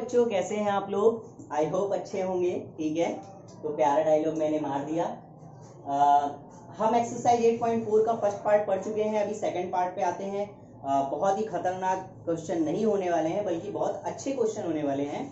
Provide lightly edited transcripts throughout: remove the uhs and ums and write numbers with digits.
बच्चों कैसे हैं आप लोग। आई होप अच्छे होंगे। ठीक है, तो प्यारा डायलॉग मैंने मार दिया। हम एक्सरसाइज 8.4 का फर्स्ट पार्ट पढ़ चुके हैं। अभी सेकंड पार्ट पे आते हैं। बहुत ही खतरनाक क्वेश्चन नहीं होने वाले हैं, बल्कि बहुत अच्छे क्वेश्चन होने वाले हैं।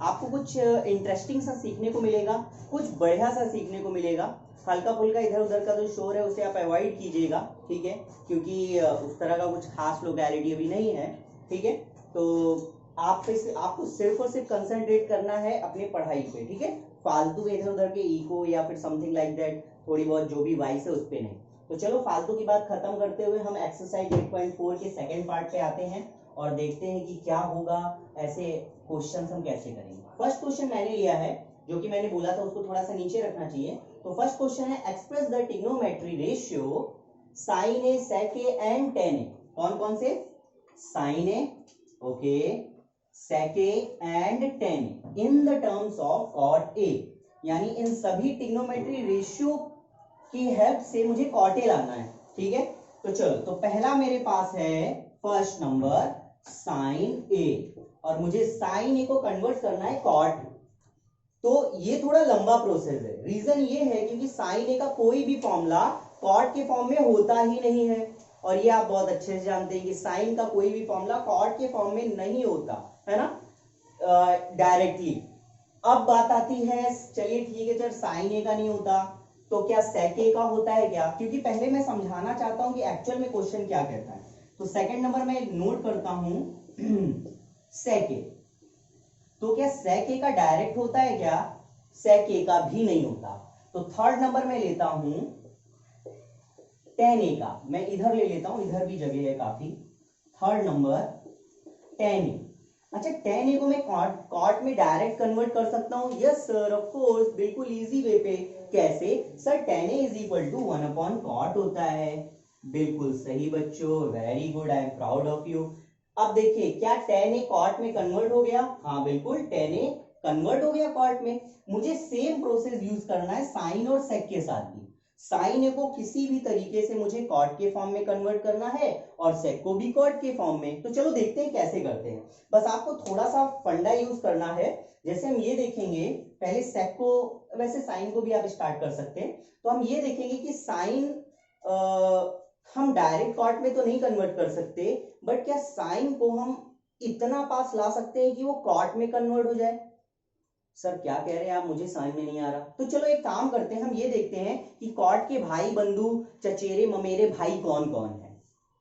आपको कुछ इंटरेस्टिंग सा सीखने को मिलेगा, कुछ बढ़िया सा सीखने को मिलेगा। हल्का फुल्का इधर उधर का जो शोर है उसे आप अवॉइड कीजिएगा, ठीक है, क्योंकि उस तरह का कुछ खास लोकेलिटी अभी नहीं है। ठीक है, तो आपको सिर्फ और सिर्फ कंसंट्रेट करना है अपने पढ़ाई पे। ठीक है, फालतू इधर उधर के इको या फिर समथिंग लाइक दैट थोड़ी बहुत जो भी वॉइस है उस पे नहीं। तो चलो फालतू की बात खत्म करते हुए हम एक्सरसाइज 8.4 के सेकंड पार्ट पे आते हैं और देखते हैं कि क्या होगा, ऐसे क्वेश्चन हम कैसे करेंगे। फर्स्ट क्वेश्चन मैंने लिया है, जो कि मैंने बोला था उसको थोड़ा सा नीचे रखना चाहिए। तो फर्स्ट क्वेश्चन है, express the trigonometry ratio sine A, sec A and tan A. कौन कौन से? Sine A, okay, sec a and tan in the terms of cot a, यानी इन सभी ट्रिग्नोमेट्री रेशियो की हेल्प से मुझे cot a लाना है। ठीक है, तो चलो, तो पहला मेरे पास है फर्स्ट नंबर sin a, और मुझे sin a को कन्वर्ट करना है cot। तो ये थोड़ा लंबा प्रोसेस है। रीजन ये है क्योंकि sin a का कोई भी फॉर्मूला cot के फॉर्म में होता ही नहीं है, और ये आप बहुत अच्छे से जानते हैं कि साइन का कोई भी फॉर्मूला कॉट के फॉर्म में नहीं होता है ना, डायरेक्टली। अब बात आती है, चलिए ठीक है, जब साइन ए का नहीं होता तो क्या सेक ए का होता है क्या? क्योंकि पहले मैं समझाना चाहता हूं कि एक्चुअल में क्वेश्चन क्या कहता है। तो सेकंड नंबर में नोट करता हूं सेक ए। तो क्या सेक ए का डायरेक्ट होता है क्या? सेक ए का भी नहीं होता। तो थर्ड नंबर में लेता हूं टेन ए का। मैं इधर ले लेता हूं, इधर भी जगह है काफी। थर्ड नंबर टेन ए। अच्छा, टेन ए को मैं कॉट में डायरेक्ट कन्वर्ट कर सकता हूं? यस सर, ऑफ कोर्स, बिल्कुल इजी वे पे। कैसे sir? Tan A is equal to 1 upon cot होता है। बिल्कुल सही बच्चों, very good, I am proud of you. अब देखिए, क्या टेन ए कॉट में कन्वर्ट हो गया? हाँ बिल्कुल, टेन ए कन्वर्ट हो गया कॉट में। मुझे सेम प्रोसेस यूज करना है साइन और सेक के साथ भी। साइन ए को किसी भी तरीके से मुझे कॉट के फॉर्म में कन्वर्ट करना है और सेक को भी कॉट के फॉर्म में। तो चलो देखते हैं कैसे करते हैं। बस आपको थोड़ा सा फंडा यूज करना है। जैसे हम ये देखेंगे, पहले सेक को, वैसे साइन को भी आप स्टार्ट कर सकते हैं। तो हम ये देखेंगे कि साइन हम डायरेक्ट कॉट में तो नहीं कन्वर्ट कर सकते, बट क्या साइन को हम इतना पास ला सकते हैं कि वो कॉट में कन्वर्ट हो जाए? सर क्या कह रहे हैं आप, मुझे समझ में नहीं आ रहा। तो चलो एक काम करते हैं, हम ये देखते हैं कि कॉट के भाई बंधु चचेरे ममेरे भाई कौन कौन है।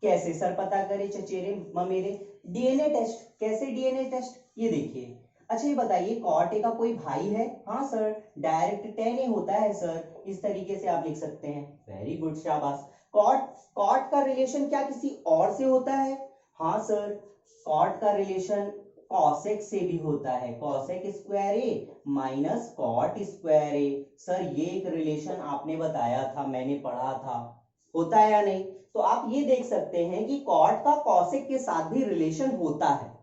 कैसे सर पता करें चचेरे ममेरे? DNA test. कैसे डीएनए टेस्ट? ये देखिए। अच्छा ये बताइए, कॉट ए का कोई भाई है? हाँ सर, डायरेक्ट टेन ए होता है सर। इस तरीके से आप लिख सकते हैं। वेरी गुड, शाबाश। कॉट कॉट का रिलेशन क्या किसी और से होता है? हाँ सर, कॉट का रिलेशन कॉसेक से भी होता है। Cosec square A minus cot square A. Sir ये एक रिलेशन आपने बताया था, मैंने पढ़ा था, होता है या नहीं? तो आप ये देख सकते हैं कि कॉट का कॉसेक के साथ भी रिलेशन होता है।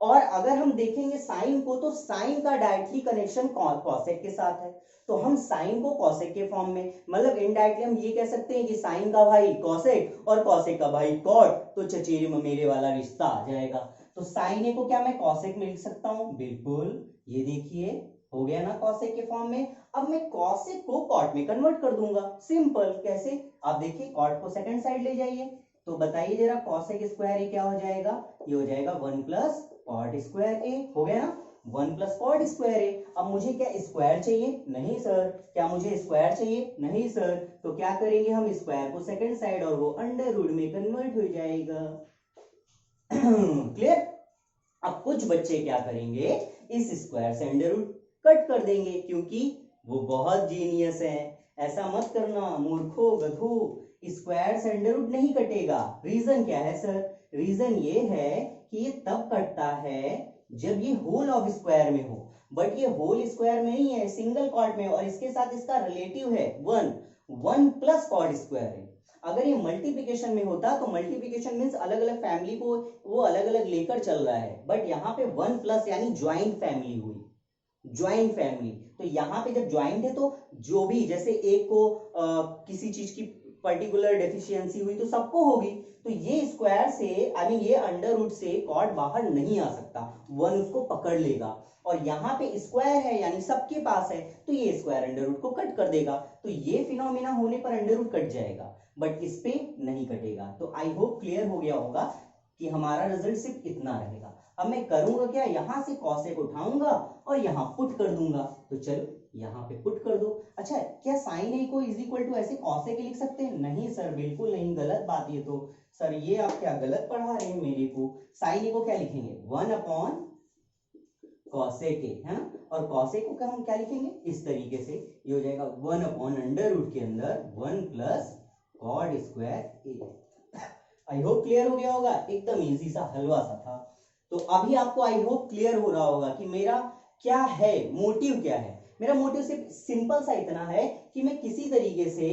और अगर हम देखेंगे साइन को, तो साइन का डायरेक्टली कनेक्शन कॉसेक के साथ है। तो हम साइन को कॉसेक के फॉर्म में, मतलब इनडायरेक्टली हम ये कह सकते हैं कि साइन का भाई कॉसेक और कॉसेक का भाई कॉट, तो चचेरे ममेरे वाला रिश्ता आ जाएगा। तो साइन ए को क्या मैं कॉसेक में लिख सकता हूं? बिल्कुल, ये देखिए हो गया ना कॉसेक के फॉर्म में। अब मैं कॉसेक को कॉट में कन्वर्ट कर दूंगा, सिंपल। कैसे? आप देखिए, कॉट को सेकंड साइड ले जाइए, तो बताइए जरा, कॉसेक स्क्वायर ए क्या हो जाएगा? ये हो जाएगा 1 प्लस कॉट स्क्वायर ए। हो गया ना, 1 प्लस कॉट स्क्वायर ए। अब मुझे क्या स्क्वायर चाहिए? नहीं सर। क्या मुझे स्क्वायर चाहिए? नहीं सर। तो क्या करेंगे हम? स्क्वायर को सेकंड साइड और वो अंडर रूट में कन्वर्ट हो जाएगा। क्लियर? अब कुछ बच्चे क्या करेंगे, इस स्क्वायर से अंडर रूट कट कर देंगे, क्योंकि वो बहुत जीनियस है। ऐसा मत करना मूर्खो गधो, स्क्वायर से अंडर रूट नहीं कटेगा। रीजन क्या है सर? रीजन ये है कि ये तब कटता है जब ये होल ऑफ स्क्वायर में हो, बट ये होल स्क्वायर में नहीं है, सिंगल कॉर्ड में, और इसके साथ इसका रिलेटिव है 1 प्लस कॉर्ड स्क्वायर है। अगर ये मल्टीप्लिकेशन में होता तो मल्टीप्लिकेशन मींस अलग अलग फैमिली को वो अलग अलग लेकर चल रहा है, बट यहाँ पे 1 प्लस यानी ज्वाइंट फैमिली हुई, ज्वाइंट फैमिली। तो यहाँ पे जब ज्वाइंट है तो जो भी, जैसे एक को किसी चीज की पर्टिकुलर डेफिशिएंसी हुई तो सबको होगी। तो ये स्क्वायर से ये अंडर रूट से कॉट बाहर नहीं आ सकता, वन उसको पकड़ लेगा। और यहाँ पे स्क्वायर है यानी सबके पास है, तो ये स्क्वायर अंडर रूट को कट कर देगा। तो ये फिनोमिना होने पर अंडर रूट कट जाएगा, बट इस पे नहीं कटेगा। तो आई होप क्लियर हो गया होगा कि हमारा रिजल्ट सिर्फ इतना रहेगा। अब मैं करूंगा क्या, यहां से कॉसेक उठाऊंगा और यहां पुट कर दूंगा। तो चलो यहाँ पे पुट कर दो। अच्छा, क्या साइन ए को इज इक्वल टू ऐसे कॉसेक लिख सकते हैं? नहीं सर, बिल्कुल नहीं, गलत बात ये तो। सर ये आप क्या गलत पढ़ा रहे हैं मेरे को। साइन ए को क्या लिखेंगे? 1 अपॉन कॉसेक ए, है ना। और कॉसेक को हम क्या लिखेंगे? इस तरीके से, ये हो जाएगा 1 अपॉन अंडर रूट के अंदर 1 plus code square A. I hope clear हो गया होगा, एकदम इजी सा हलवा सा था। तो अभी आपको आई होप क्लियर हो रहा होगा कि मेरा क्या है, मोटिव क्या है। मेरा मोटिव सिर्फ सिंपल सा इतना है कि मैं किसी तरीके से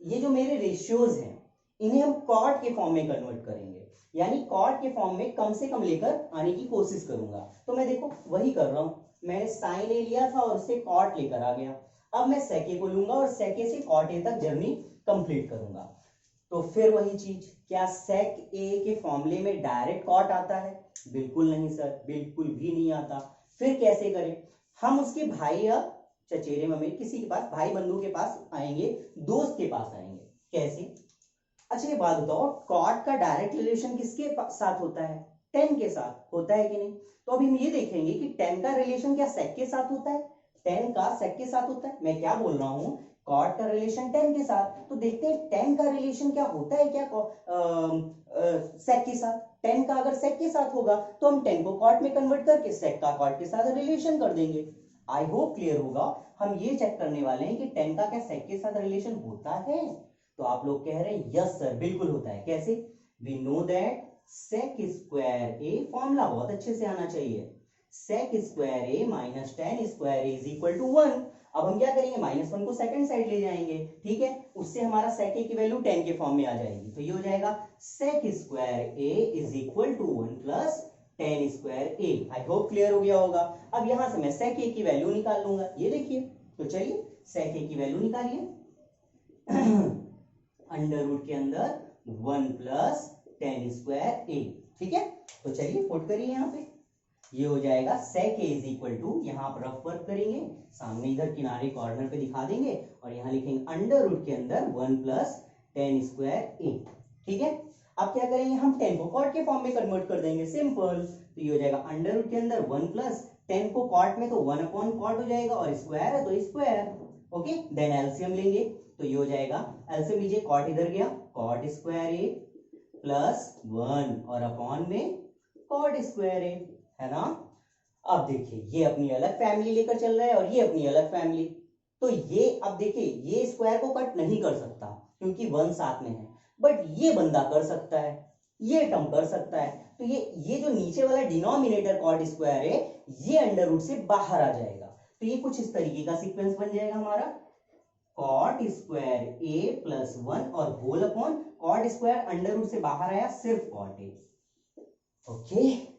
ये जो मेरे रेशियोज हैं इन्हें हम कॉट के फॉर्म में कन्वर्ट करेंगे, यानी कॉट के फॉर्म में कम से कम लेकर आने की कोशिश करूंगा। तो मैं देखो वही कर रहा हूं, मैंने साइन ए लिया था और उससे कॉट लेकर आ गया। अब मैं सेक ए को लूंगा और सेक ए से कॉट ए तक जर्नी कंप्लीट करूंगा। तो फिर वही चीज, क्या सेक ए के फॉर्मूले में डायरेक्ट कॉट आता है? बिल्कुल नहीं सर, बिल्कुल भी नहीं आता। फिर कैसे करें? हम उसके भाई या चचेरे मम्मी किसी के पास, भाई बंधु के पास आएंगे, दोस्त के पास आएंगे। कैसे? अच्छा ये बात बताओ, कॉट का डायरेक्ट रिलेशन किसके साथ होता है? 10 के साथ होता है कि नहीं? तो अभी हम ये देखेंगे कि 10 का रिलेशन क्या सेक के साथ होता है? 10 का सेक के साथ होता है। मैं क्या बोल रहा हूं, कॉट का रिलेशन 10 के साथ। तो देखते हैं 10 का रिलेशन क्या होता है क्या सेक के साथ। 10 का अगर सेक के साथ होगा तो हम 10 को कॉट में कन्वर्ट करके सेक का कॉट के साथ रिलेशन कर देंगे। आई होप क्लियर होगा। हम ये चेक करने वाले हैं कि 10 का क्या सेक के साथ रिलेशन होता है। तो आप लोग कह रहे हैं यस सर, बिल्कुल होता है। कैसे? We know that sec square A, formula बहुत अच्छे से आना चाहिए, sec square A minus 10 square A is equal to 1। अब हम क्या करेंगे, -1 को सेकंड साइड ले जाएंगे, ठीक है। उससे हमारा सेक ए की वैल्यू 10 के फॉर्म में आ जाएगी। तो ये हो जाएगा sec square A is equal to 1 plus 10 square A. I hope clear हो गया होगा। अब यहां से मैं सेक ए की वैल्यू निकाल लूंगा, ये देखिए। तो चलिए सेक ए की वैल्यू निकालिए। अंडर रूट के अंदर 1 प्लस 10 स्क्वायर ए, ठीक है। तो चलिए पुट करिए यहाँ पे, ये हो जाएगा सेक ए इज इक्वल टू, यहाँ पर रफ वर्क करेंगे, सामने इधर किनारे कॉर्नर पे दिखा देंगे और यहाँ लिखेंगे अंडर रूट के अंदर 1 प्लस 10 स्क्वायर ए, ठीक है। अब क्या करेंगे, हम 10 को कॉट के फॉर्म में कन्वर्ट कर देंगे, सिंपल। तो ये हो जाएगा अंडर रूट के अंदर 1 प्लस 10 को कॉट में तो 1 अपॉन कॉट हो जाएगा और स्क्वायर है तो स्क्वायर, ओके। देन एलसीएम लेंगे, तो ये हो जाएगा, एलसीएम लीजिए, कॉट इधर गया, कॉट स्क्वायर ए प्लस 1 और अपॉन में कॉट स्क्वायर ए, है ना। अब देखिए ये अपनी अलग फैमिली लेकर चल रहा है और ये अपनी अलग फैमिली। तो ये अब देखिए ये स्क्वायर को कट नहीं कर सकता क्योंकि 1 साथ में है, बट ये बंदा कर सकता है, ये टर्म कर सकता है। तो ये जो नीचे वाला डिनोमिनेटर कॉट स्क्वायर है ये अंडर रूट से बाहर आ जाएगा। तो ये कुछ इस तरीके का सीक्वेंस बन जाएगा हमारा, कॉट स्क्वायर ए प्लस 1 और whole upon cot square under root से बाहर आया सिर्फ कॉट ए, ओके।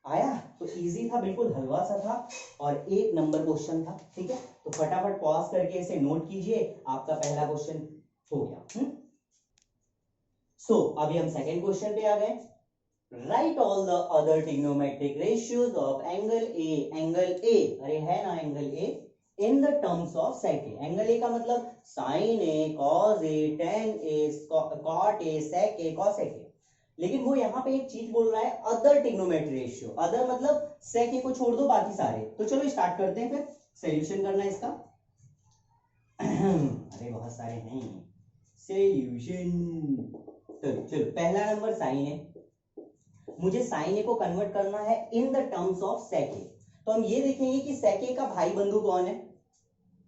आया? तो इजी था, बिल्कुल हलवा सा था और 1 नंबर क्वेश्चन था, ठीक है। तो फटाफट पॉज करके इसे नोट कीजिए, आपका पहला क्वेश्चन हो गया। सो अभी हम सेकंड क्वेश्चन पे आ गए। Right all the other trigonometric ratios of angle A, angle A, अरे है ना angle A, in the terms of sec A. Angle A का मतलब sine A, cos A, tan A, cot A, sec A, cosec A. लेकिन वो यहाँ पे एक चीज बोल रहा है, अदर ट्रिग्नोमेट्री रेशियो। अदर मतलब सेक ए को छोड़ दो बाकी सारे। तो चलो स्टार्ट करते हैं, फिर सॉल्यूशन करना है इसका। अरे बहुत सारे हैं सॉल्यूशन। चलो पहला नंबर साइन ए, मुझे साइन ए को कन्वर्ट करना है in the terms of sec A. तो हम ये देखेंगे कि सेक ए का भाई बंधु कौन है,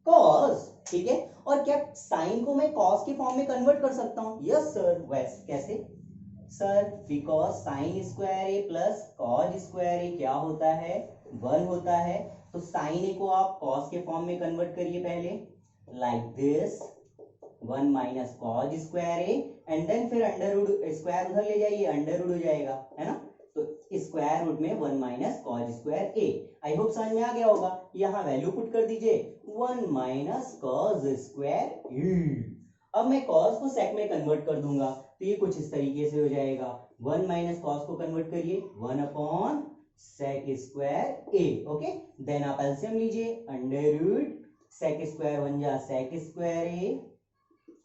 कॉस, ठीक है। और क्या साइन को मैं कॉस के फॉर्म में कन्वर्ट कर सकता हूं? Yes sir. वैसे कैसे sir? Because sine square A plus cos square A क्या होता है? 1 होता है। तो साइन ए को आप कॉस के फॉर्म में कन्वर्ट करिए पहले, like this, 1 minus cos square A, and then फिर अंडर रूट, स्क्वायर उधर ले जाइए, अंडर रूट हो जाएगा, है ना। तो स्क्वायर रूट में 1 minus cos square A. I hope समझ में आ गया होगा। यहाँ वैल्यू पुट कर दीजिए, 1 माइनस कॉस स्क्वायर ए। अब मैं कॉस को सेक में कन्वर्ट कर दूंगा तो ये कुछ इस तरीके से हो जाएगा, 1 माइनस कॉस को कन्वर्ट करिए 1 upon sec square A. Okay, then आप एलसीएम लीजिए, अंडर रूट सेक स्क्वायर 1 जा सेक square A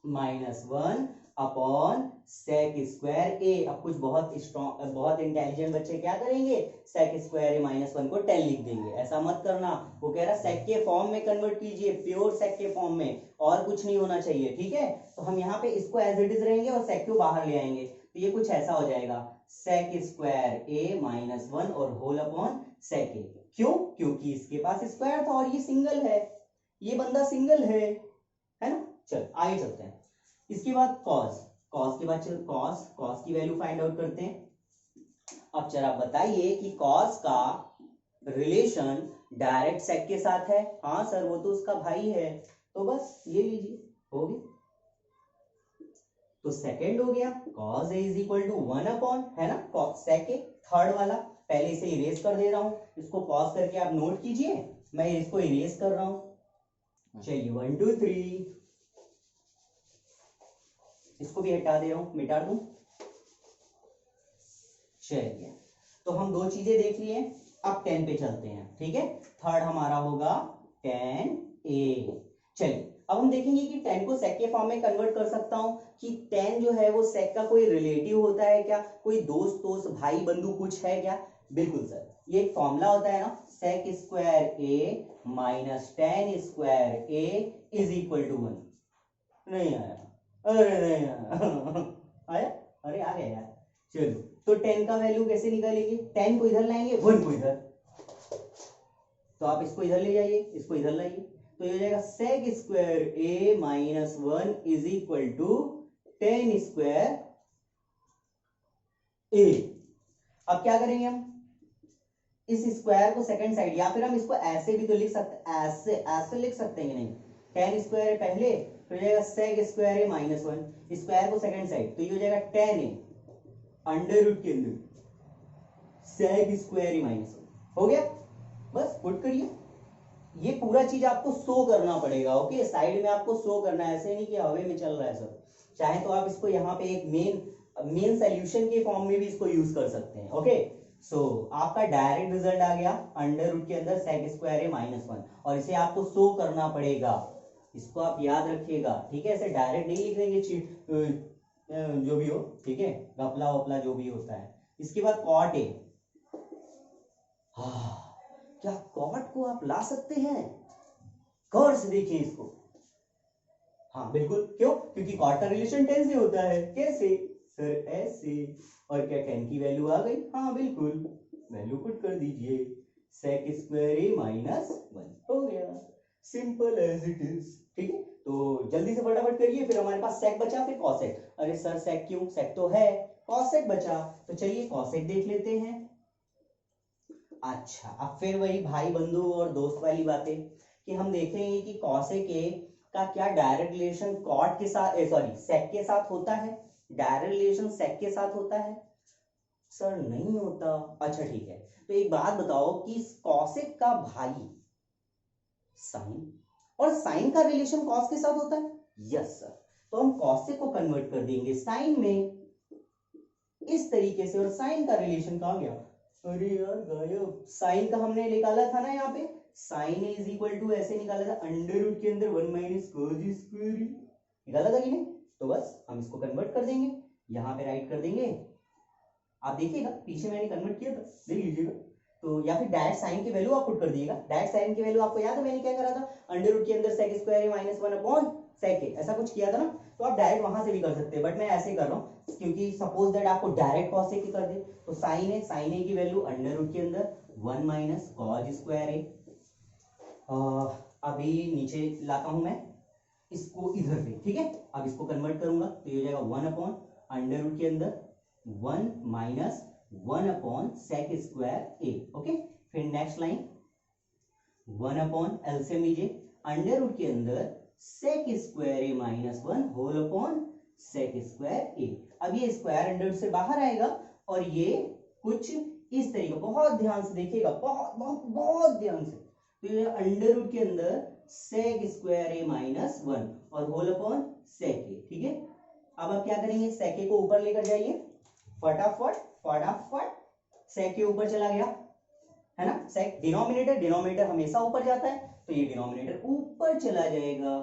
minus 1 upon sec square A. अब कुछ बहुत स्ट्रॉन्ग, बहुत इंटेलिजेंट बच्चे क्या करेंगे, सेक स्क्वायर ए माइनस 1 को 10 लिख देंगे। ऐसा मत करना, वो कह रहा सेक के फॉर्म में कन्वर्ट कीजिए, प्योर सेक के फॉर्म में, और कुछ नहीं होना चाहिए। ठीक है, तो हम यहाँ पे इसको एज इट इज रहेंगे और सेक को बाहर ले आएंगे, तो ये कुछ ऐसा हो जाएगा, सेक स्क्वायर ए माइनस 1 और होल अपॉन सेक ए। क्यों? क्योंकि इसके पास स्क्वायर था और ये सिंगल है, ये बंदा सिंगल है ना। चल आगे चलते हैं। इसके बाद कॉस, कॉस के बाद चल कॉस की वैल्यू फाइंड आउट करते हैं। अब जरा बताइए कि कॉस का रिलेशन डायरेक्ट सेक के साथ है। हाँ सर, वो तो उसका भाई है, तो बस ये लीजिए, हो गई। तो सेकंड हो गया cos a is equal to 1 upon, है ना, cos sec a। थर्ड वाला पहले इसे इरेज कर दे रहा हूं, इसको पॉज करके आप नोट कीजिए, मैं इसको इरेज कर रहा हूं। चलिए 1 2 3, इसको भी हटा दे रहा हूं, मिटा दूं। चलिए, तो हम दो चीजें देख लिए, अब 10 पे चलते हैं। ठीक है, थर्ड हमारा होगा 10 a। चलिए अब हम देखेंगे कि 10 को सेक के फॉर्म में कन्वर्ट कर सकता हूं कि 10 जो है वो सेक का कोई रिलेटिव होता है क्या, कोई दोस्त भाई बंधु कुछ है क्या। बिल्कुल सर, ये एक फॉर्मूला होता है ना, sec square A minus 10 square A is equal to 1। नहीं आया, अरे नहीं आया, अरे आ गया यार। चलो, तो 10 का वैल्यू कैसे निकालेंगे, 10 को इधर लाएंगे, 1 को इधर, तो आप इसको इधर ले जाइए, इसको इधर लाइए, तो ये हो जाएगा sec square A minus 1 is equal to 10 square A. अब क्या करेंगे हम, इस स्क्वायर को सेकंड साइड, या फिर हम इसको ऐसे भी तो लिख सकते, ऐसे लिख सकते हैं, नहीं 10 स्क्वायर ए पहले, तो हो जाएगा sec square A minus 1, square को सेकंड साइड, तो ये हो जाएगा 10 ए अंडर रूट के अंदर सेक स्क्वायर ए माइनस 1। हो गया, बस पुट करिए। ये पूरा चीज आपको शो करना पड़ेगा। ओके, साइड में आपको शो करना है, ऐसे नहीं कि हवे में चल रहा है सब। चाहे तो आप इसको यहाँ पे एक मेन सॉल्यूशन के फॉर्म में भी इसको यूज कर सकते हैं। ओके, सो आपका डायरेक्ट रिजल्ट आ गया, अंडर रूट के अंदर सेक स्क्वायर ए माइनस 1, और इसे आपको शो करना पड़ेगा, इसको आप याद रखिएगा। ठीक है, ऐसे डायरेक्ट नहीं लिख देंगे, जो भी हो, ठीक है, गपला वपला जो भी होता है। इसके बाद कॉट ए, क्या कॉट को आप ला सकते हैं, गौर से देखिए इसको। हाँ बिल्कुल, क्यों, क्योंकि कॉट का रिलेशन 10 से होता है। कैसे सर, ऐसे, और क्या 10 की वैल्यू आ गई, हाँ बिल्कुल, वैल्यू पुट कर दीजिए, सेक स्क्वायर ए माइनस 1 हो गया, सिंपल एज इट इज। ठीक है, तो जल्दी से फटाफट करिए, फिर हमारे पास सेक बचा, फिर कॉसेक। अरे सर सेक क्यों, सेक तो है, कॉसेक बचा, तो चलिए कॉसेक देख लेते हैं। अच्छा, अब फिर वही भाई बंधु और दोस्त वाली बातें, कि हम देखेंगे कि कॉसेक ए का क्या डायरेक्ट रिलेशन कॉट के साथ, सॉरी सेक के साथ होता है, डायरेक्ट रिलेशन सेक के साथ होता है। सर नहीं होता। अच्छा ठीक है, तो एक बात बताओ कि कॉसेक का भाई साइन, और साइन का रिलेशन कॉस के साथ होता है। यस सर, तो हम कॉसेक को कन्वर्ट कर देंगे साइन में इस तरीके से, और साइन का रिलेशन कहाँ गया, अरे यार गायब, साइन का हमने निकाला था ना, यहाँ पे sine A is equal to ऐसे निकाला था, अंडर रूट के अंदर 1 माइनस cos स्क्वायर निकाला था कि नहीं। तो बस हम इसको कन्वर्ट कर देंगे, यहाँ पे राइट कर देंगे, आप देखिएगा पीछे मैंने कन्वर्ट किया था, देख लीजिएगा। तो या फिर डायरेक्ट साइन की वैल्यू आप पुट कर दिएगा, डायरेक्ट साइन की वैल्यू आपको याद है मैंने क्या करा था, अंडर रूट के अंदर sec square A minus 1 upon सेक ए, ऐसा कुछ किया था ना। तो आप डायरेक्ट वहां से भी कर सकते हैं, बट मैं ऐसे कर रहा हूँ क्योंकि सपोज दैट आपको डायरेक्ट कॉस ए की कर दे, तो साइन ए की वैल्यू अंडर रूट के अंदर 1 माइनस कॉस स्क्वायर ए। अभी नीचे लाता हूं मैं इसको इधर पे, ठीक है। अब इसको कन्वर्ट करूंगा तो ये हो जाएगा 1 अपॉन अंडर रूट के अंदर 1 minus 1 upon sec square A. Okay, फिर नेक्स्ट लाइन 1 अपॉन एलसीएम लीजिए, अंडर रूट के अंदर sec square A minus 1 whole upon sec square A. अब ये स्क्वायर अंडर से बाहर आएगा और ये कुछ इस तरीके, बहुत ध्यान से देखिएगा, बहुत बहुत बहुत ध्यान से, तो ये अंडर रूट के अंदर सेक स्क्वायर ए माइनस 1 और होल अपॉन सेक ए। ठीक है, अब आप क्या करेंगे, सेक ए को ऊपर लेकर जाइए, फटाफट फटाफट सेक के ऊपर चला गया है ना, सेक डिनोमिनेटर हमेशा ऊपर जाता है, तो ये डिनोमिनेटर ऊपर चला जाएगा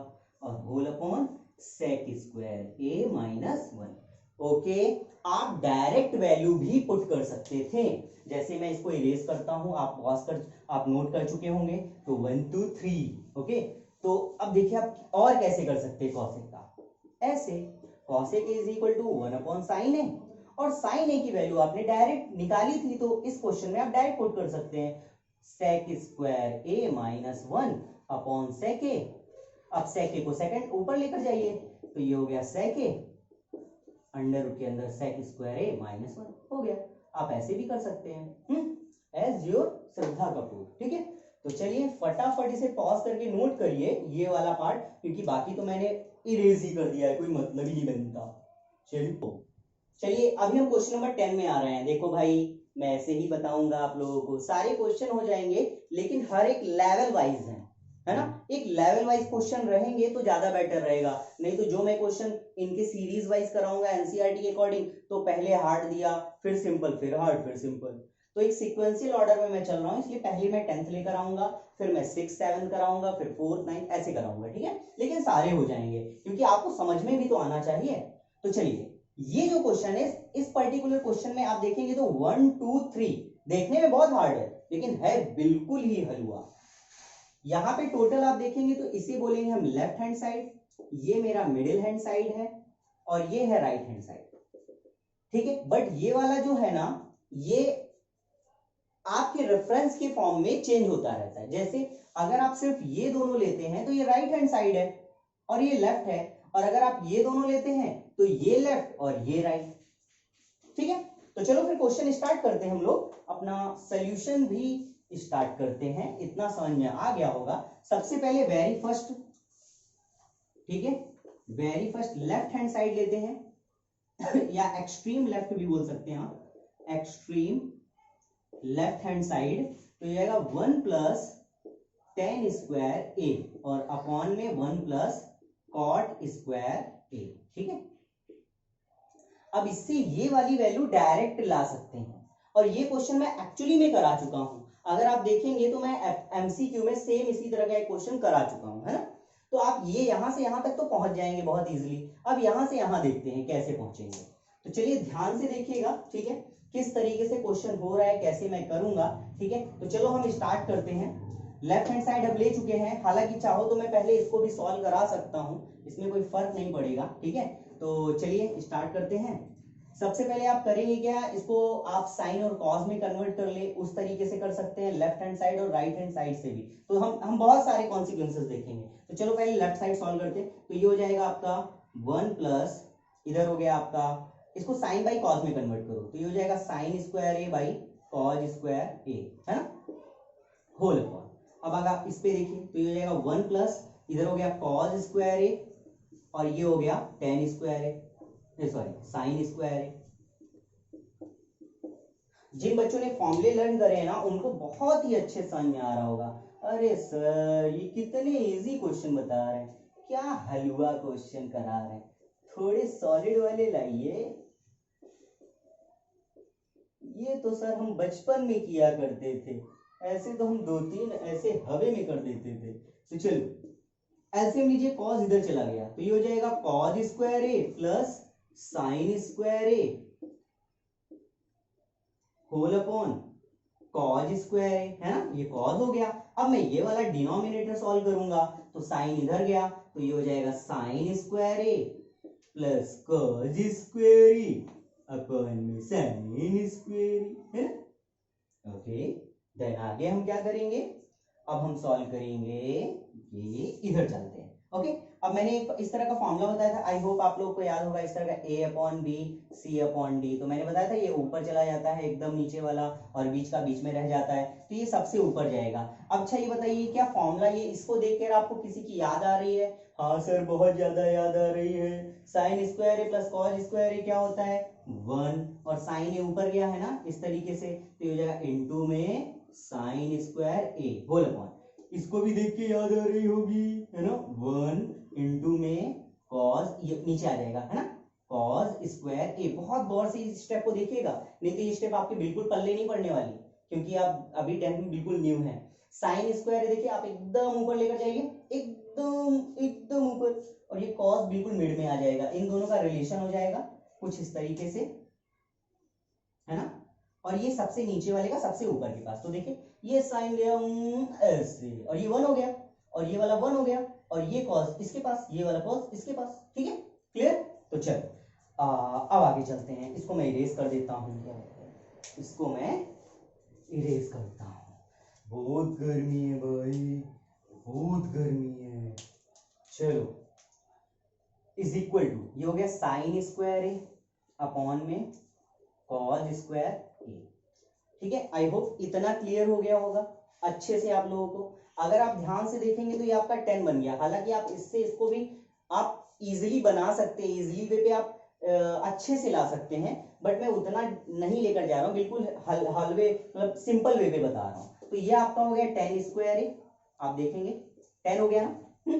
और whole upon sec square A minus 1। Okay, आप डायरेक्ट वैल्यू भी पुट कर सकते थे, जैसे मैं इसको इरेज करता हूं, आप नोट कर चुके होंगे, तो 1 2 3। ओके, तो अब देखिए आप और कैसे कर सकते हैं कॉसेक का, ऐसे cosec is equal to 1 upon sine A, और साइन ए की वैल्यू आपने डायरेक्ट निकाली थी, तो इस क्वेश्चन में आप डायरेक्ट पुट कर सकते हैं, सेक स्क्वायर ए माइनस 1 अपॉन सेक ए। अब सेक ए को सेकंड ऊपर लेकर जाइए, तो ये हो गया सेक ए अंडर रूट के अंदर सेक स्क्वायर ए माइनस 1 हो गया। आप ऐसे भी कर सकते हैं, एज योर श्रद्धा कपूर। ठीक है, तो चलिए फटाफट इसे पॉज करके नोट करिए ये वाला पार्ट, क्योंकि बाकी तो मैंने इरेज ही कर दिया है, कोई मतलब ही नहीं बनता। चलिए अभी हम क्वेश्चन नंबर 10 में आ रहे हैं। देखो भाई, मैं ऐसे ही बताऊंगा आप लोगों को, सारे क्वेश्चन हो जाएंगे लेकिन हर एक लेवल वाइज है ना, एक लेवल वाइज क्वेश्चन रहेंगे तो ज्यादा बेटर रहेगा, नहीं तो जो मैं क्वेश्चन इनके सीरीज वाइज कराऊंगा एनसीईआरटी के अकॉर्डिंग, तो पहले हार्ड दिया, फिर सिंपल, फिर हार्ड, फिर सिंपल, तो एक सीक्वेंशियल ऑर्डर में मैं चल रहा हूं, इसलिए पहले मैं 10th लेकर आऊंगा, फिर मैं 6th 7th कराऊंगा, फिर 4th 9th ऐसे कराऊंगा। ठीक है, लेकिन सारे हो जाएंगे क्योंकि आपको समझ में भी तो आना चाहिए। तो चलिए, ये जो क्वेश्चन है, इस पर्टिकुलर क्वेश्चन में आप देखेंगे तो 1 2 3 देखने में बहुत हार्ड है, लेकिन है बिल्कुल ही हलवा। यहां पे टोटल आप देखेंगे तो इसे बोलेंगे हम लेफ्ट हैंड साइड, ये मेरा मिडिल हैंड साइड है, और ये है राइट हैंड साइड। ठीक है, बट ये वाला जो है ना, ये आपके रेफरेंस के फॉर्म में चेंज होता रहता है। जैसे अगर आप सिर्फ ये दोनों लेते हैं तो ये राइट हैंड साइड है और ये लेफ्ट है, और अगर आप ये दोनों लेते हैं तो ये लेफ्ट और ये राइट। ठीक है, तो चलो फिर क्वेश्चन स्टार्ट करते हैं, हम लोग अपना सोल्यूशन भी स्टार्ट करते हैं, इतना समझ में आ गया होगा। सबसे पहले वेरी फर्स्ट, ठीक है, very first left hand side लेते हैं या एक्सट्रीम लेफ्ट भी बोल सकते हैं आप, एक्सट्रीम लेफ्ट हैंड साइड, तो ये आएगा 1 प्लस टेन स्क्वायर ए और अपॉन में 1 प्लस कॉट स्क्वायर ए। ठीक है, अब इससे ये वाली वैल्यू डायरेक्ट ला सकते हैं, और ये क्वेश्चन मैं एक्चुअली में करा चुका हूं। अगर आप देखेंगे तो मैं एमसीक्यू में सेम इसी तरह का एक क्वेश्चन करा चुका हूं, है ना, तो आप ये यहां से यहां तक तो पहुंच जाएंगे बहुत इजीली। अब यहां से यहां देखते हैं कैसे पहुंचेंगे, तो चलिए ध्यान से देखिएगा। ठीक है, किस तरीके से क्वेश्चन हो रहा है, कैसे मैं करूंगा। ठीक है, तो चलो हम स्टार्ट करते हैं। लेफ्ट हैंड साइड अब ले चुके हैं, हालांकि चाहो तो मैं पहले इसको भी सॉल्व करा सकता हूं, इसमें कोई फर्क नहीं पड़ेगा। ठीक है, तो चलिए स्टार्ट करते हैं। सबसे पहले आप करेंगे क्या, इसको आप साइन और कॉस में कन्वर्ट कर ले, उस तरीके से कर सकते हैं, लेफ्ट हैंड साइड और राइट हैंड साइड से भी। तो हम बहुत सारे कॉन्सिक्वेंसेस देखेंगे। तो चलो पहले लेफ्ट साइड सॉल्व करते हैं। तो ये हो जाएगा आपका 1 प्लस, इधर हो गया आपका, इसको साइन बाई कॉस में कन्वर्ट करो, तो ये हो जाएगा sine square A by cos square A, है ना, होल अपॉन। अब अगर आप इस पे देखिए तो ये हो जाएगा 1 प्लस, इधर हो गया कॉस स्क्वायर ए और ये हो गया टेन स्क्वायर ए, सॉरी साइन स्क्वायर ए। जिन बच्चों ने फॉर्मूले लर्न करे हैं ना, उनको बहुत ही अच्छे समझ में आ रहा होगा। अरे सर ये कितने इजी क्वेश्चन बता रहे हैं, क्या हलवा क्वेश्चन करा रहे हैं, थोड़े सॉलिड वाले लाइए। ये तो सर हम बचपन में किया करते थे, ऐसे तो हम 2-3 ऐसे हवे में कर देते थे। तो चलो एलसीएम लीजिए, कॉस इधर चला गया तो ये हो जाएगा cos square A plus sign square A whole upon cos square A, है ना, ये कॉस हो गया। अब मैं ये वाला डिनोमिनेटर सॉल्व करूंगा, तो साइन इधर गया तो ये हो जाएगा sine square A plus cos square A upon में साइन स्क्वायर ए, है ना। ओके, देन आगे हम क्या करेंगे, अब हम सॉल्व करेंगे, ये इधर चलते हैं। ओके, अब मैंने एक इस तरह का फॉर्मूला बताया था, आई होप आप लोग को याद होगा, इस तरह का a upon B C upon D. तो मैंने बताया था ये ऊपर चला जाता है एकदम नीचे वाला, और बीच का बीच में रह जाता है, तो ये सबसे ऊपर जाएगा। अब अच्छा ये बताइए, क्या फॉर्मूला ये इसको देखकर आपको किसी की याद आ रही है? हाँ सर बहुत ज्यादा याद आ रही है। Sign square A plus cos square A क्या होता है 1, और साइन ए ऊपर गया है ना इस तरीके से, तो ये हो जाएगा इनटू में साइन स्क्वायर ए होल अपॉन, इसको भी देख के याद आ रही होगी, है ना। 1 में कॉस, ये नीचे आ जाएगा, है ना, कॉस स्क्वायर ए। बहुत गौर से इस स्टेप को देखिएगा, नहीं तो ये स्टेप आपके बिल्कुल पल्ले नहीं पड़ने वाली, क्योंकि आप अभी 10th में बिल्कुल न्यू है। साइन स्क्वायर देखिए, आप एकदम ऊपर लेकर जाइए, एकदम एकदम ऊपर, और ये कॉस बिल्कुल मिड में आ जाएगा। इन दोनों का रिलेशन हो जाएगा कुछ इस तरीके से, है ना। और ये सबसे नीचे वाले का सबसे ऊपर के पास, तो देखिए ये साइन गया ऐसे, और ये 1 हो गया, और ये वाला 1 हो गया, और ये कॉस इसके पास, ये वाला कॉस इसके पास, ठीक है, क्लियर। तो चलो अब आगे चलते हैं। इसको मैं इरेज कर देता हूँ, इसको मैं इरेज करता हूँ। बहुत गर्मी है भाई, बहुत गर्मी है। चलो, इज इक्वल टू, ये हो गया साइन स्क्वायर ए अपॉन में कॉस स्क्वायर ए, ठीक है। आई होप इतना क्लियर हो गया होगा अच्छे से आप लोगों को। अगर आप ध्यान से देखेंगे तो ये आपका 10 बन गया। हालांकि आप इससे इसको भी आप इजीली बना सकते हैं, इजीली वे पे आप अच्छे से ला सकते हैं, बट मैं उतना नहीं लेकर जा रहा हूँ, बिल्कुल हलवे मतलब सिंपल वे पे बता रहा हूँ। तो ये आपका हो गया 10 स्क्वायर है, आप देखेंगे 10 हो गया ना।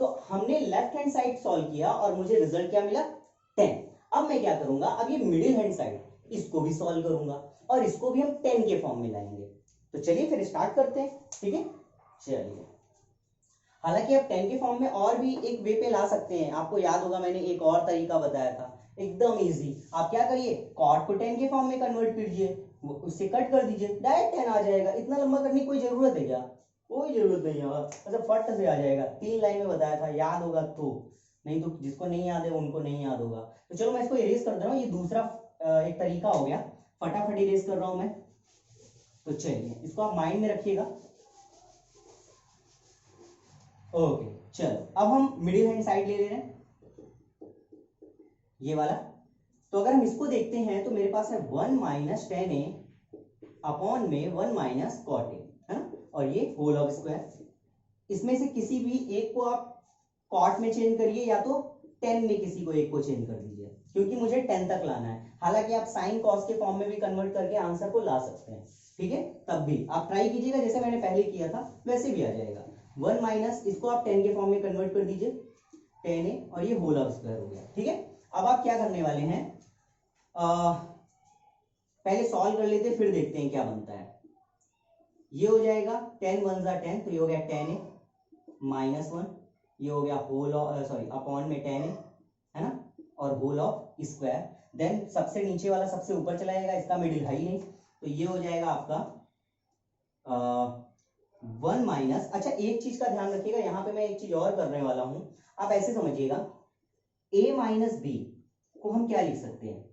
तो हमने लेफ्ट हैंड साइड सॉल्व किया और मुझे रिजल्ट क्या मिला, 10। अब मैं क्या करूंगा, अब ये मिडिल हैंड साइड इसको भी सॉल्व करूंगा और इसको भी हम 10 के फॉर्म में लाएंगे। तो चलिए फिर स्टार्ट करते हैं, ठीक है। चलिए, हालांकि आप 10 के फॉर्म में और भी एक वे पे ला सकते हैं। आपको याद होगा मैंने एक और तरीका बताया था, एकदम इजी। आप क्या करिए, कॉट को 10 के फॉर्म में कन्वर्ट कीजिए, उससे कट कर दीजिए, डायरेक्ट 10 आ जाएगा। इतना लंबा करने की कोई जरूरत है क्या, कोई जरूरत नहीं है, अच्छा फट से आ जाएगा। 3 लाइन में बताया था, याद होगा तो, नहीं तो जिसको नहीं याद है उनको नहीं याद होगा। तो चलो मैं इसको इरेज कर दे रहा हूँ, ये दूसरा एक तरीका हो गया, फटाफट इरेज कर रहा हूं मैं। तो चलिए इसको आप माइंड में रखिएगा। ओके, चलो अब हम मिडिल हैंड साइड ले रहे हैं, ये वाला। तो अगर हम इसको देखते हैं तो मेरे पास है 1 माइनस 10a अपॉन में 1 माइनस कॉट ए, है ना, और ये होल ऑफ स्क्वायर। इसमें से किसी भी एक को आप कॉट में चेंज करिए या तो 10 में किसी को एक को चेंज कर दीजिए, क्योंकि मुझे 10 तक लाना है। हालांकि आप साइन कॉस के फॉर्म में भी कन्वर्ट करके आंसर को ला सकते हैं, ठीक है। तब भी आप ट्राई कीजिएगा, जैसे मैंने पहले किया था वैसे भी आ जाएगा। 1 माइनस इसको आप 10 के फॉर्म में कन्वर्ट कर दीजिए, 10a, और ये होल ऑफ स्क्वायर हो गया, ठीक है। अब आप क्या करने वाले हैं, पहले सॉल्व कर लेते फिर देखते हैं क्या बनता है। ये हो जाएगा 10 1 जा 10, तो ये हो गया 10a माइनस 1, ये हो गया होल ऑफ सॉरी अपॉन में 10a, है ना, और होल ऑफ स्क्वायर। देन सबसे नीचे वाला सबसे ऊपर चला जाएगा, इसका मिडिल है ही नहीं, तो ये हो जाएगा आपका 1 माइनस। अच्छा एक चीज का ध्यान रखिएगा, यहाँ पे मैं एक चीज और करने वाला हूं, आप ऐसे समझिएगा, a माइनस बी को हम क्या लिख सकते हैं,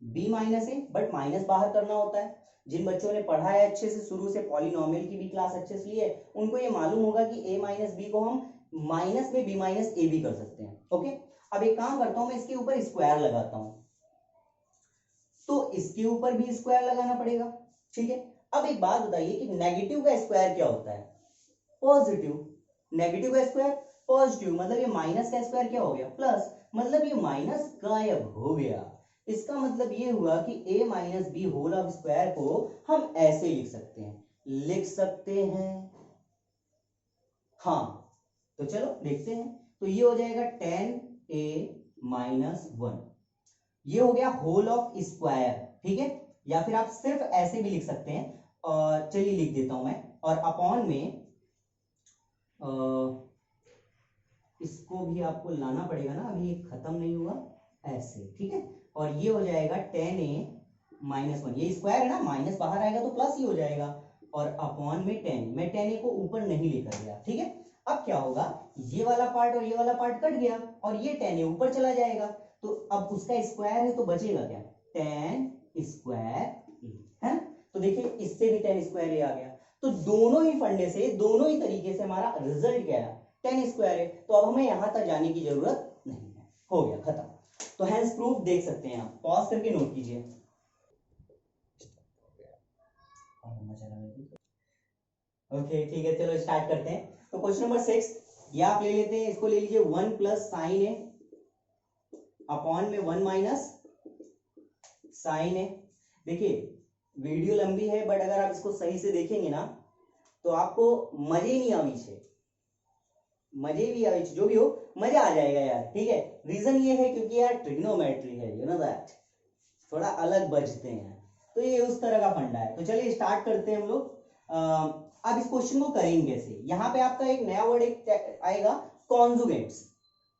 b minus A, but minus बाहर करना होता है। जिन बच्चों ने पढ़ा है अच्छे से शुरू से, पॉलिनोमियल की भी क्लास अच्छे से ली है, उनको ये मालूम होगा कि a माइनस बी को हम माइनस में b माइनस ए भी कर सकते हैं। ओके, अब एक काम करता हूं, मैं इसके ऊपर स्क्वायर लगाता हूं, तो इसके ऊपर भी स्क्वायर लगाना पड़ेगा, ठीक है। अब एक बात बताइए कि नेगेटिव का स्क्वायर क्या होता है, पॉजिटिव। नेगेटिव का स्क्वायर पॉजिटिव, मतलब ये माइनस का स्क्वायर क्या हो गया, प्लस, मतलब ये माइनस गायब हो गया। इसका मतलब ये हुआ कि a minus B whole of square को हम ऐसे लिख सकते हैं, हाँ। तो चलो देखते हैं, तो ये हो जाएगा 10a माइनस 1, ये हो गया होल ऑफ स्क्वायर, ठीक है। या फिर आप सिर्फ ऐसे भी लिख सकते हैं, और चलिए लिख देता हूं मैं, और अपॉन में इसको भी आपको लाना पड़ेगा ना, अभी ये खत्म नहीं हुआ, ऐसे, ठीक है। और ये हो जाएगा 10a माइनस 1, ये स्क्वायर है ना, माइनस बाहर आएगा तो प्लस ही हो जाएगा, और अपॉन में 10, मैं 10a को ऊपर नहीं लेकर गया, ठीक है। अब क्या होगा, ये वाला पार्ट और ये वाला पार्ट कट गया, और ये 10a ऊपर चला जाएगा, तो अब उसका स्क्वायर है तो बचेगा क्या, 10 स्क्वायर है। तो देखिए इससे भी 10 स्क्वायर ए आ गया, तो दोनों ही फंडे से, दोनों ही तरीके से हमारा रिजल्ट क्या है, 10 स्क्वायर है। तो अब हमें यहां तक जाने की जरूरत नहीं है, हो गया खत्म। तो हैंस प्रूफ देख सकते हैं आप, पॉज करके नोट कीजिए। ओके ठीक है, चलो स्टार्ट करते हैं। तो क्वेश्चन नंबर 6, ये आप ले लेते हैं, इसको ले लीजिए 1 प्लस साइन ए अपॉन में 1 माइनस साइन ए। देखिए वीडियो लंबी है, बट अगर आप इसको सही से देखेंगे ना, तो आपको मजे नहीं आवी छे, मजे भी आवी छे, जो भी हो मजा आ जाएगा यार, ठीक है। रीजन ये है क्योंकि यार ट्रिग्नोमेट्री है, यू नो दैट, थोड़ा अलग बजते हैं, तो ये उस तरह का फंडा है। तो चलिए स्टार्ट करते हैं हम लोग। अब इस क्वेश्चन को करेंगे कैसे। यहाँ पे आपका एक नया वर्ड एक आएगा, कॉन्जुगेंट्स।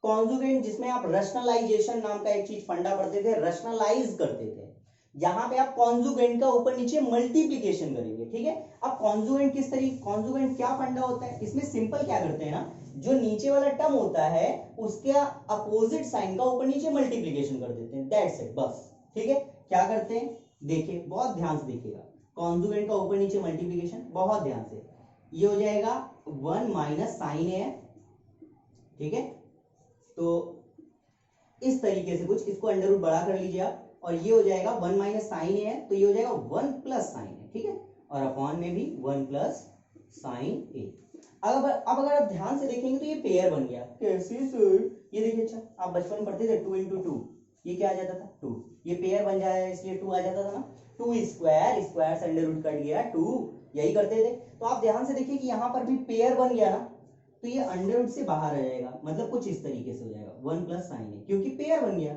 कॉन्जुगेंट जिसमें आप रशनलाइजेशन नाम का एक चीज फंडा पढ़ते थे, रशनलाइज करते थे। यहाँ पे आप कॉन्जुगेंट का ऊपर नीचे मल्टीप्लीकेशन करेंगे, ठीक है। अब कॉन्जुगेंट किस तरीके, कॉन्जुगेंट क्या फंडा होता है, इसमें सिंपल क्या करते हैं ना, जो नीचे वाला टर्म होता है उसके अपोजिट साइन का ऊपर नीचे मल्टीप्लीकेशन कर देते हैं, दैट्स इट, बस, ठीक है। क्या करते हैं देखिए, बहुत ध्यान से देखिएगा, कॉन्जुगेंट का ऊपर नीचे मल्टीप्लीकेशन, बहुत ध्यान से, ये हो जाएगा 1 माइनस साइन ए, ठीक है। तो इस तरीके से कुछ, इसको अंडर रूट बड़ा कर लीजिए आप, और ये हो जाएगा 1 माइनस साइन ए है, तो ये हो जाएगा 1 प्लस साइन ए, ठीक है। और अपॉन में भी 1 प्लस साइन ए। अब अगर आप ध्यान से देखेंगे तो ये पेयर बन गया, कैसे सर, ये देखिए, अच्छा आप बचपन में पढ़ते थे 2 इंटू 2, ये क्या आ जाता था 2, ये पेयर बन जाए इसलिए 2 आ जाता था ना, 2 स्क्वायर, स्क्वायर से अंडर रूट कट गया 2, यही करते थे। तो आप ध्यान से देखिए कि यहाँ पर भी पेयर बन गया ना, तो ये अंडर रूट से बाहर आ जाएगा, मतलब कुछ इस तरीके से हो जाएगा 1 प्लस साइन ए, क्योंकि पेयर बन गया,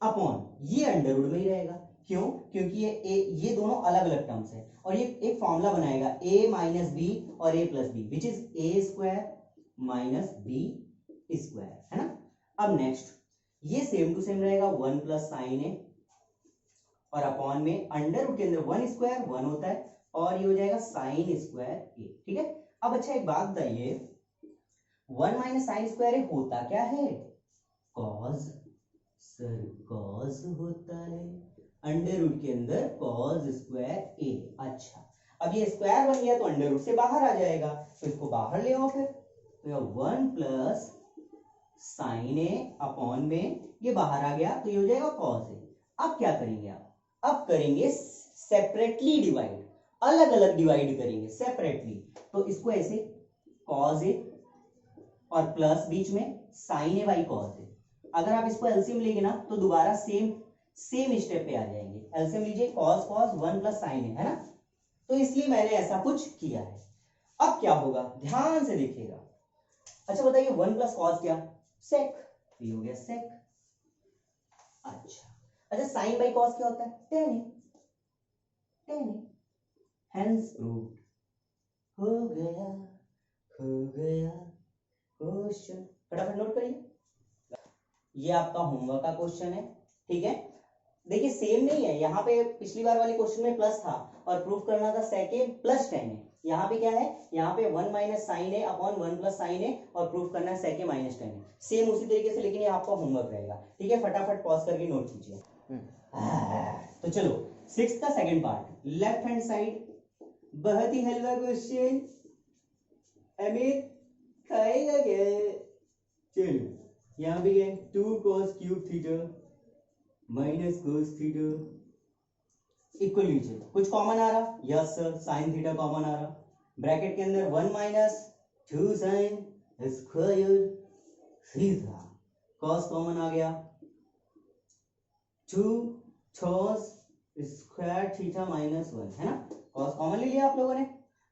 अपॉन ये अंडर रूट में ही रहेगा, क्यों, क्योंकि ये दोनों अलग अलग टर्म्स है, और ये एक फॉर्मूला बनाएगा a माइनस बी और a plus B, which is A square minus B square, है ना। अब नेक्स्ट ये सेम टू सेम रहेगा 1 प्लस साइन ए, और अपॉन में अंडर रूट के अंदर 1 स्क्वायर 1 होता है, और ये हो जाएगा साइन स्क्वायर ए, ठीक है। अब अच्छा एक बात बताइए, 1 माइनस साइन स्क्वायर ए होता क्या है, कॉस, सर कॉस होता है, अंडर रूट के अंदर कॉस स्क्वायर ए। अच्छा, अब ये स्क्वायर बन गया तो अंडर रूट से बाहर आ जाएगा, तो इसको बाहर ले आओ फिर, तो ये 1 प्लस साइन ए अपॉन में ये बाहर आ गया, तो ये हो जाएगा कॉस ए। अब क्या करेंगे आप, अब करेंगे सेपरेटली डिवाइड, अलग अलग डिवाइड करेंगे सेपरेटली, तो इसको ऐसे कॉस ए और प्लस बीच में sign A by cos A. अगर आप इसको एलसीएम लेंगे ना तो दोबारा सेम स्टेप पे आ जाएंगे, एलसीएम लीजिए, कॉस कॉस 1 प्लस साइन ए, है ना, तो इसलिए मैंने ऐसा कुछ किया है। अब क्या होगा ध्यान से देखिएगा, अच्छा बताइए 1 प्लस कॉस क्या, सेक, तो ये हो गया सेक। अच्छा साइन बाई कॉस क्या होता है, टेन, टेन, हेंस प्रूव्ड, हो गया क्वेश्चन, फटाफट नोट करिए, ये आपका होमवर्क का क्वेश्चन है, ठीक है। देखिए सेम नहीं है, यहाँ पे पिछली बार वाले क्वेश्चन में प्लस था और प्रूफ करना था सेकेंड प्लस 10 है, यहाँ पे क्या है, यहाँ पे 1 minus sign A upon 1 plus sign A, और प्रूफ करना है सेकेंड माइनस 10 है, सेम उसी तरीके से, लेकिन ये आपका होमवर्क रहेगा, ठीक है। फटाफट पॉज करके नोट कीजिए। तो चलो 6 का second part, left hand side, बहुत ही हलवा क्वेश्चन, अमित खाएगा क्या, चलो यहाँ पे है 2 cos cube theta minus cos theta equal लीजिए, कुछ कॉमन आ रहा, yes sir, sine theta common आ रहा, ब्रैकेट के अंदर 1 minus 2 sine square theta, cos common आ गया, 2 cos स्क्वायर थीटा माइनस 1, है ना, cos कॉमन ले लिया आप लोगों ने।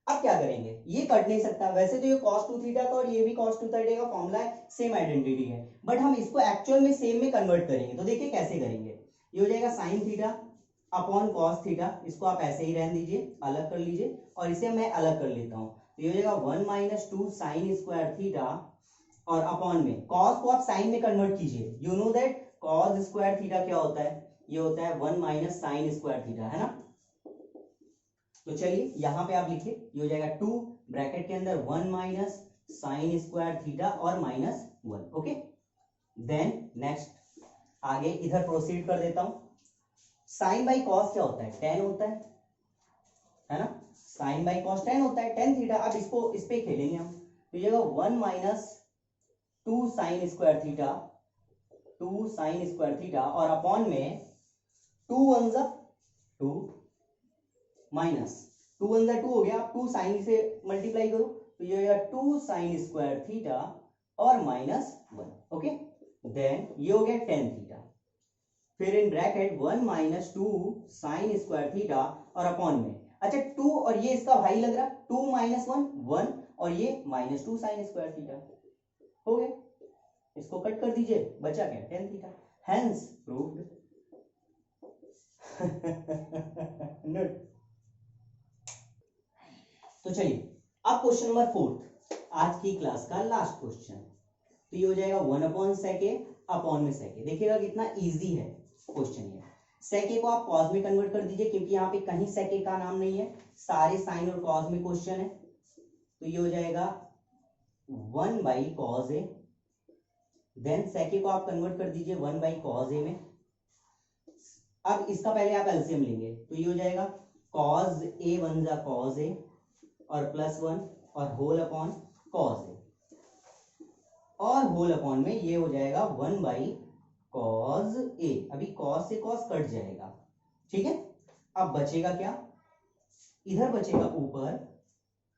अब क्या करेंगे, ये कट नहीं सकता, वैसे तो ये cos 2 थीटा का और ये भी cos 2 थीटा का फॉर्मूला है, सेम आइडेंटिटी है, बट हम इसको एक्चुअल में सेम में कन्वर्ट करेंगे, तो देखिए कैसे करेंगे, ये हो जाएगा sin theta upon cos theta, इसको आप ऐसे ही रहने दीजिए, अलग कर लीजिए, और इसे मैं अलग कर लेता हूं, तो ये हो जाएगा 1 माइनस 2 साइन स्क्वायर थीटा, और अपॉन में cos को आप साइन में कन्वर्ट कीजिए, you know that cos square theta क्या होता है, ये होता है 1 माइनस साइन स्क्वायर थीटा, है ना। तो चलिए यहां पे आप लिखिए, ये हो जाएगा 2 ब्रैकेट के अंदर 1 माइनस साइन स्क्वायर थीटा और माइनस 1, ओके। देन नेक्स्ट आगे इधर प्रोसीड कर देता हूं, साइन बाई कॉस क्या होता है, tan होता है ना, साइन बाई कॉस tan होता है, tan थीटा। अब इसको इस पे खेलेंगे हम, तो ये 1 minus 2 sine square theta, 2 sine square theta, और अपॉन में 2 1 जा 2 माइनस 2 1 जा 2 हो गया, अब 2 साइन से मल्टीप्लाई करो, तो ये हो जाएगा 2 साइन स्क्वायर थीटा और माइनस 1, ओके। देन ये हो गया tan थीटा, फिर in bracket 1 minus 2 sine square theta, और अपॉन में अच्छा 2 और ये इसका भाई लग रहा, 2 माइनस 1 1 और ये -2 साइन स्क्वायर थीटा हो गया। इसको कट कर दीजिए, बचा क्या tan theta, hence proved. Note. तो चलिए अब क्वेश्चन नंबर 4 आज की क्लास का लास्ट क्वेश्चन, तो ये हो जाएगा 1/sec अपॉन में sec। देखिएगा कितना इजी है क्वेश्चन ये। sec को आप cos में कन्वर्ट कर दीजिए, क्योंकि यहाँ पे कहीं sec का नाम नहीं है, सारे साइन और cos में क्वेश्चन है। तो ये हो जाएगा 1/cos a, देन sec को आप कन्वर्ट कर दीजिए 1/cos a में। अब इसका पहले आप एलसीएम लेंगे, तो ये हो जाएगा cos a 1 जा cos a और +1 और होल अपॉन cos a, और होल अपॉन में ये हो जाएगा 1/cos a। अभी cos से cos कट जाएगा, ठीक है। अब बचेगा क्या, इधर बचेगा ऊपर।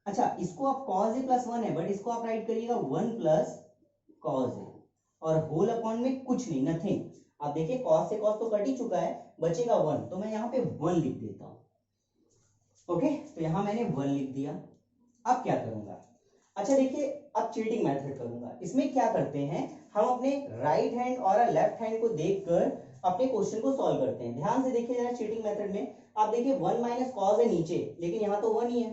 अच्छा इसको आप cos a +1 है, बट इसको आप राइट करिएगा 1 + cos a और होल अपॉन में कुछ नहीं, नथिंग। आप देखिए cos से cos तो कट ही चुका है, बचेगा 1, तो मैं यहाँ पे 1 लिख देता हूं। ओके, तो यहां मैंने 1 लिख दिया। अब क्या करूंगा, अच्छा देखिए अब चीटिंग मेथड करूंगा। इसमें क्या करते हैं, हम अपने राइट हैंड और लेफ्ट हैंड को देखकर अपने क्वेश्चन को सॉल्व करते हैं। ध्यान से देखिए जरा चीटिंग मेथड में, आप देखिए 1 - cos है नीचे, लेकिन यहाँ तो 1 ही है।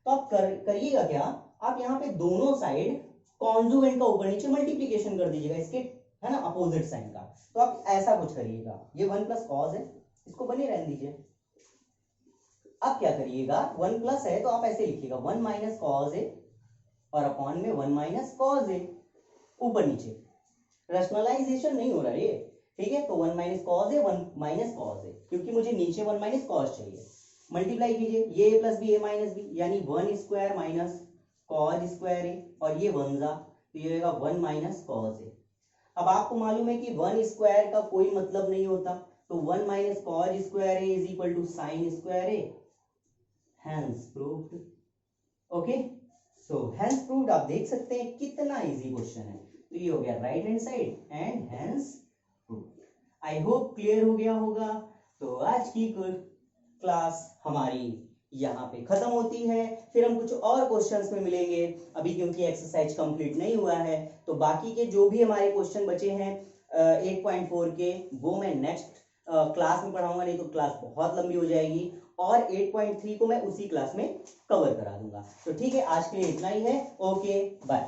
तो आप करिएगा क्या, आप यहाँ पे दोनों साइड कॉन्जुगेंट का ऊपर नीचे मल्टीप्लीकेशन कर दीजिएगा, इसके है ना अपोजिट साइन का। तो आप ऐसा कुछ करिएगा, ये 1 + cos है, इसको बने रहने दीजिए। अब क्या करिएगा, 1 प्लस है तो आप ऐसे लिखिएगा 1 - cos a और अपॉन में 1 - cos a, ऊपर नीचे रैशनलाइजेशन नहीं हो रहा है ये, ठीक है। तो 1 - cos a 1 - cos a, क्योंकि मुझे नीचे 1 - cos चाहिए। मल्टीप्लाई कीजिए, ये a + b a - b, यानी 1² - cos स्क्वायर a, और ये 1 जा, तो ये होगा 1 - cos a। अब आपको मालूम है कि 1² का कोई मतलब नहीं होता, तो 1 - cos square a = sin square a, hence proved. Okay, so hence proved. आप देख सकते हैं कितना इजी क्वेश्चन है। तो ये हो गया right hand side and hence proved. I hope clear हो गया होगा। तो आज की क्लास हमारी यहाँ पे खत्म होती है, फिर हम कुछ और क्वेश्चंस में मिलेंगे अभी, क्योंकि एक्सरसाइज कंप्लीट नहीं हुआ है। तो बाकी के जो भी हमारे क्वेश्चन बचे हैं 8.4 के, वो मैं नेक्स्ट क्लास में पढ़ाऊंगा, नहीं तो क्लास बहुत लंबी हो जाएगी, और 8.3 को मैं उसी क्लास में कवर करा दूंगा। तो ठीक है, आज के लिए इतना ही है। Okay bye.